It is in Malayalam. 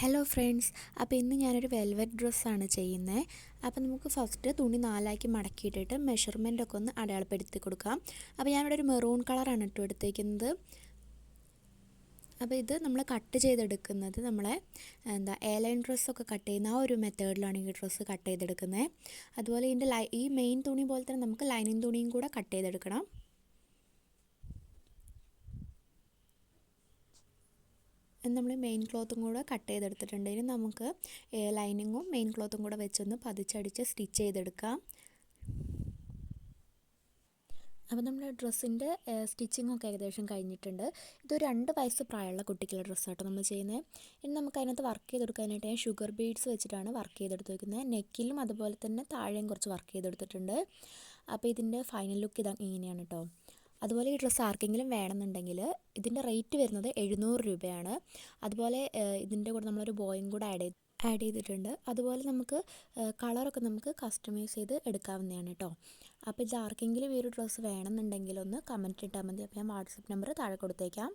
ഹലോ ഫ്രണ്ട്സ്, അപ്പോൾ ഇന്ന് ഞാനൊരു വെൽവെറ്റ് ഡ്രസ്സാണ് ചെയ്യുന്നത്. അപ്പോൾ നമുക്ക് ഫസ്റ്റ് തുണി നാലാക്കി മടക്കിയിട്ടിട്ട് മെഷർമെൻ്റ് ഒക്കെ ഒന്ന് അടയാളപ്പെടുത്തി കൊടുക്കാം. അപ്പോൾ ഞാനിവിടെ ഒരു മെറൂൺ കളറാണ് ഇട്ട് എടുത്തേക്കുന്നത്. അപ്പോൾ ഇത് നമ്മൾ കട്ട് ചെയ്തെടുക്കുന്നത് നമ്മളെ എയർലൈൻ ഡ്രസ്സൊക്കെ കട്ട് ചെയ്യുന്ന ആ ഒരു മെത്തേഡിലാണ് ഈ ഡ്രസ്സ് കട്ട് ചെയ്തെടുക്കുന്നത്. അതുപോലെ ഇതിൻ്റെ ഈ മെയിൻ തുണി പോലെ തന്നെ നമുക്ക് ലൈനിങ് തുണിയും കൂടെ കട്ട് ചെയ്തെടുക്കണം. നമ്മൾ മെയിൻ ക്ലോത്തും കൂടെ കട്ട് ചെയ്തെടുത്തിട്ടുണ്ട്. ഇനി നമുക്ക് ലൈനിങ്ങും മെയിൻ ക്ലോത്തും കൂടെ വെച്ചൊന്ന് പതിച്ചടിച്ച് സ്റ്റിച്ച് ചെയ്തെടുക്കാം. അപ്പോൾ നമ്മുടെ ഡ്രസ്സിൻ്റെ സ്റ്റിച്ചിങ് ഒക്കെ ഏകദേശം കഴിഞ്ഞിട്ടുണ്ട്. ഇതൊരു 2 വയസ്സ് പ്രായമുള്ള കുട്ടിക്കുള്ള ഡ്രസ്സാട്ടോ നമ്മൾ ചെയ്യുന്നത്. ഇനി നമുക്ക് അതിനകത്ത് വർക്ക് ചെയ്തെടുക്കാനായിട്ട് ഞാൻ ഷുഗർ ബീഡ്സ് വെച്ചിട്ടാണ് വർക്ക് ചെയ്തെടുത്ത് വയ്ക്കുന്നത്. നെക്കിലും അതുപോലെ തന്നെ താഴെയും കുറച്ച് വർക്ക് ചെയ്തെടുത്തിട്ടുണ്ട്. അപ്പോൾ ഇതിൻ്റെ ഫൈനൽ ലുക്ക് ഇങ്ങനെയാണ് കേട്ടോ. അതുപോലെ ഈ ഡ്രസ്സ് ആർക്കെങ്കിലും വേണമെന്നുണ്ടെങ്കിൽ ഇതിൻ്റെ റേറ്റ് വരുന്നത് 700 രൂപയാണ്. അതുപോലെ ഇതിൻ്റെ കൂടെ നമ്മളൊരു ബോയും കൂടെ ആഡ് ചെയ്തിട്ടുണ്ട്. അതുപോലെ നമുക്ക് കളറൊക്കെ നമുക്ക് കസ്റ്റമൈസ് ചെയ്ത് എടുക്കാവുന്നതാണ് കേട്ടോ. അപ്പോൾ ഇത് ആർക്കെങ്കിലും ഈ ഒരു ഡ്രസ്സ് വേണമെന്നുണ്ടെങ്കിൽ ഒന്ന് കമൻറ്റ് ഇട്ടാൽ മതി. അപ്പോൾ ഞാൻ വാട്സപ്പ് നമ്പർ താഴെ കൊടുത്തേക്കാം.